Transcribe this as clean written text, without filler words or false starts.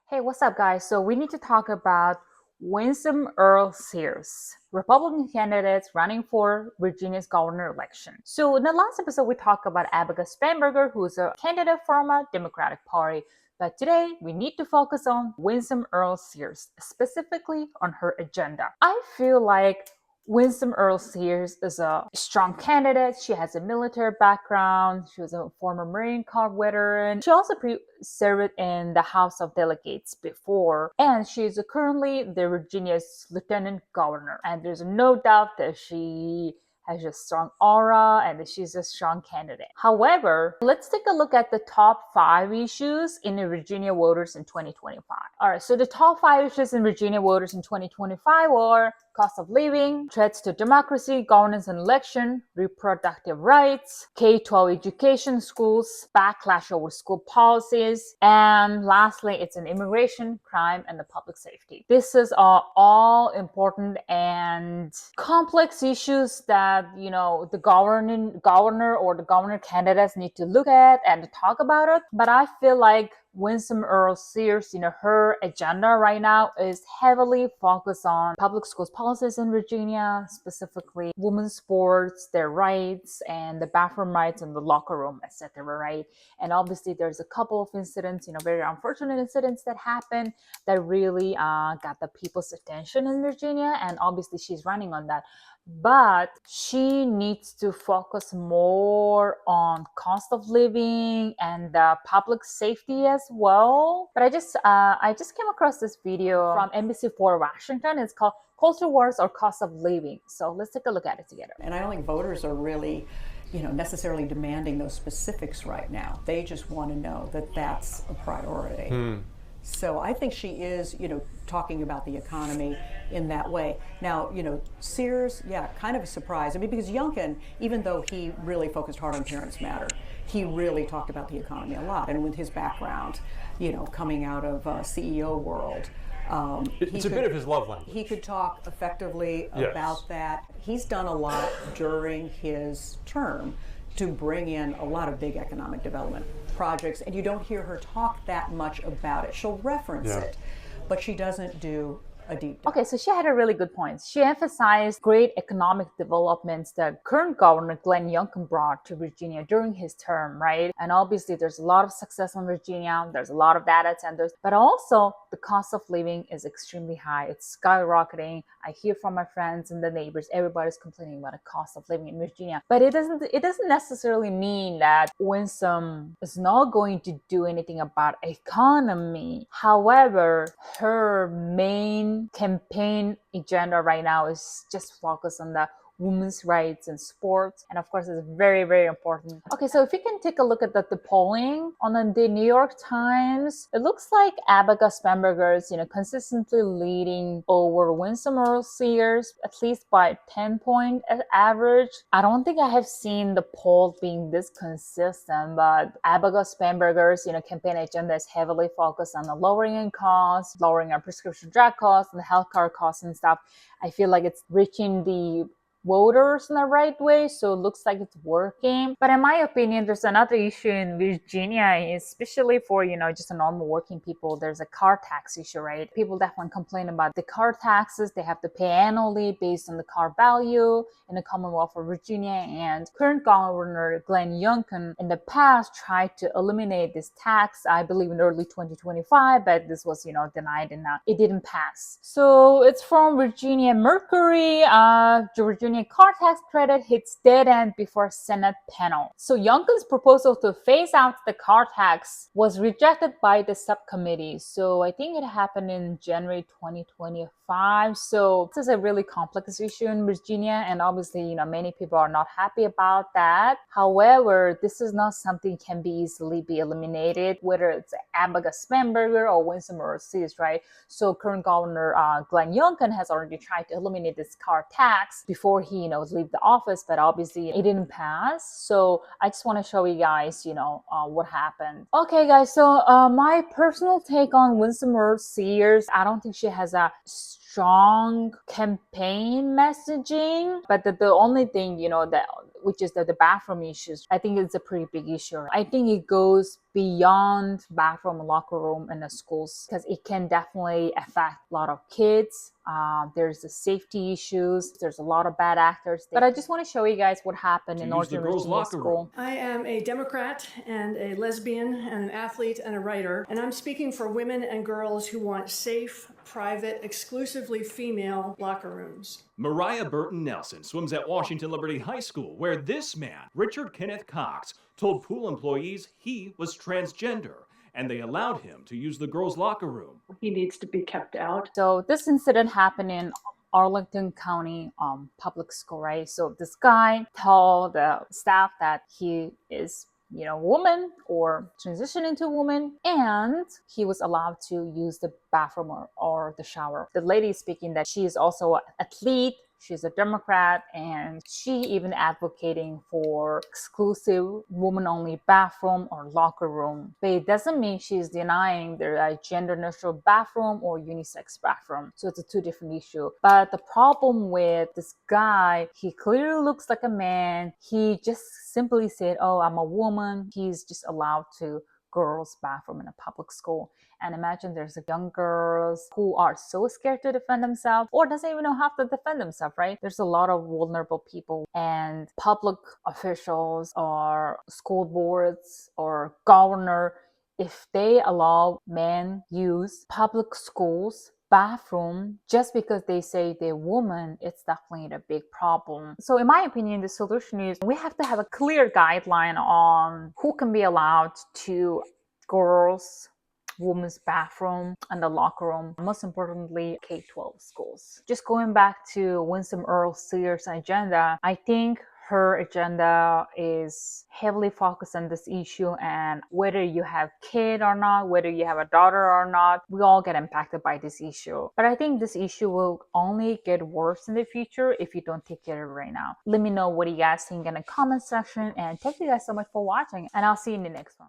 Hey, what's up, guys? So we need to talk about Winsome Earl Sears, Republican candidate running for Virginia's governor election. So in the last episode, we talked about Abigail Spanberger, who's a candidate from a Democratic Party. But today, we need to focus on Winsome Earl Sears, specifically on her agenda. I feel like Winsome Earl Sears is a strong candidate. She has a military background. She was a former Marine Corps veteran. She also served in the House of Delegates before, and she is currently the Virginia's lieutenant governor. And there's no doubt that she has a strong aura and that she's a strong candidate. However, let's take a look at the top 5 issues in the Virginia voters in 2025. All right, so the top 5 issues in Virginia voters in 2025 were cost of living, threats to democracy, governance and election, reproductive rights, K-12 education, schools, backlash over school policies, and lastly, it's an immigration, crime, and the public safety. This is all important and complex issues that the governor or the governor candidates need to look at and talk about it. But I feel like Winsome Earl Sears, her agenda right now is heavily focused on public schools policies in Virginia, specifically women's sports, their rights, and the bathroom rights and the locker room, etc. Right? And obviously, there's a couple of incidents, very unfortunate incidents that happened that really got the people's attention in Virginia, and obviously, she's running on that. But she needs to focus more on cost of living and public safety as well. But I just came across this video from NBC4 Washington. It's called Culture Wars or Cost of Living. So let's take a look at it together. And I don't think voters are really necessarily demanding those specifics right now. They just want to know that that's a priority. So I think she is, talking about the economy in that way. Now, Sears, kind of a surprise. I mean, because Youngkin, even though he really focused hard on Parents Matter, he really talked about the economy a lot. And with his background, coming out of CEO world, it's a bit of his love language. He could talk effectively about that. He's done a lot during his term to bring in a lot of big economic development projects, and you don't hear her talk that much about it. She'll reference it, but she doesn't do a deep dive. Okay, so she had a really good point. She emphasized great economic developments that current governor Glenn Youngkin brought to Virginia during his term, right? And obviously there's a lot of success in Virginia. There's a lot of data centers, but also the cost of living is extremely high. It's skyrocketing. I hear from my friends and the neighbors, everybody's complaining about the cost of living in Virginia. But it doesn't necessarily mean that Winsome is not going to do anything about economy. However, her main campaign agenda right now is just focused on the women's rights and sports, and of course it's very, very important. Okay, so if you can take a look at the polling on the New York Times, it looks like Abigail Spanberger is consistently leading over Winsome Earl Sears, at least by 10-point average. I don't think I have seen the poll being this consistent, but Abigail Spanberger's campaign agenda is heavily focused on the lowering in costs, lowering our prescription drug costs and the healthcare costs and stuff. I feel like it's reaching the voters in the right way, so it looks like it's working. But in my opinion, there's another issue in Virginia, especially for just a normal working people. There's a car tax issue, right? People definitely complain about the car taxes they have to pay annually based on the car value in the Commonwealth of Virginia. And current governor Glenn Youngkin in the past tried to eliminate this tax, I believe in early 2025, but this was denied and it didn't pass. So it's from Virginia Mercury. Virginia car tax credit hits dead end before Senate panel. So Youngkin's proposal to phase out the car tax was rejected by the subcommittee. So I think it happened in January 2025. So this is a really complex issue in Virginia, and obviously, many people are not happy about that. However, this is not something can be easily be eliminated, whether it's Abigail Spanberger or Winsome Earl Sears, right? So current governor Glenn Youngkin has already tried to eliminate this car tax before he leave the office, but obviously it didn't pass. So I just want to show you guys what happened. Okay guys, so my personal take on Winsome Earl Sears, I don't think she has a strong campaign messaging, but the only thing that which is the bathroom issues. I think it's a pretty big issue. I think it goes beyond bathroom and locker room in the schools because it can definitely affect a lot of kids. There's the safety issues. There's a lot of bad actors. But I just want to show you guys what happened in Northern Virginia school. I am a Democrat and a lesbian and an athlete and a writer, and I'm speaking for women and girls who want safe, private, exclusively female locker rooms. Mariah Burton Nelson swims at Washington Liberty High School, where this man, Richard Kenneth Cox, told pool employees he was transgender, and they allowed him to use the girls' locker room. He needs to be kept out. So this incident happened in Arlington County public school, right? So this guy told the staff that he is woman or transition into a woman, and he was allowed to use the bathroom or the shower. The lady is speaking that she is also an athlete. She's a Democrat, and she even advocating for exclusive woman-only bathroom or locker room. But it doesn't mean she's denying the gender-neutral bathroom or unisex bathroom. So it's a two different issue. But the problem with this guy, he clearly looks like a man. He just simply said, "Oh, I'm a woman." He's just allowed to girls' bathroom in a public school. And imagine there's young girls who are so scared to defend themselves or doesn't even know how to defend themselves, right? There's a lot of vulnerable people, and public officials or school boards or governor, if they allow men use public schools bathroom just because they say they're woman, it's definitely a big problem. So in my opinion, the solution is we have to have a clear guideline on who can be allowed to girls' women's bathroom and the locker room, most importantly K-12 schools. Just going back to Winsome Earl Sears' agenda, I think her agenda is heavily focused on this issue, and whether you have a kid or not, whether you have a daughter or not, we all get impacted by this issue. But I think this issue will only get worse in the future if you don't take care of it right now. Let me know what you guys think in the comment section, and thank you guys so much for watching, and I'll see you in the next one.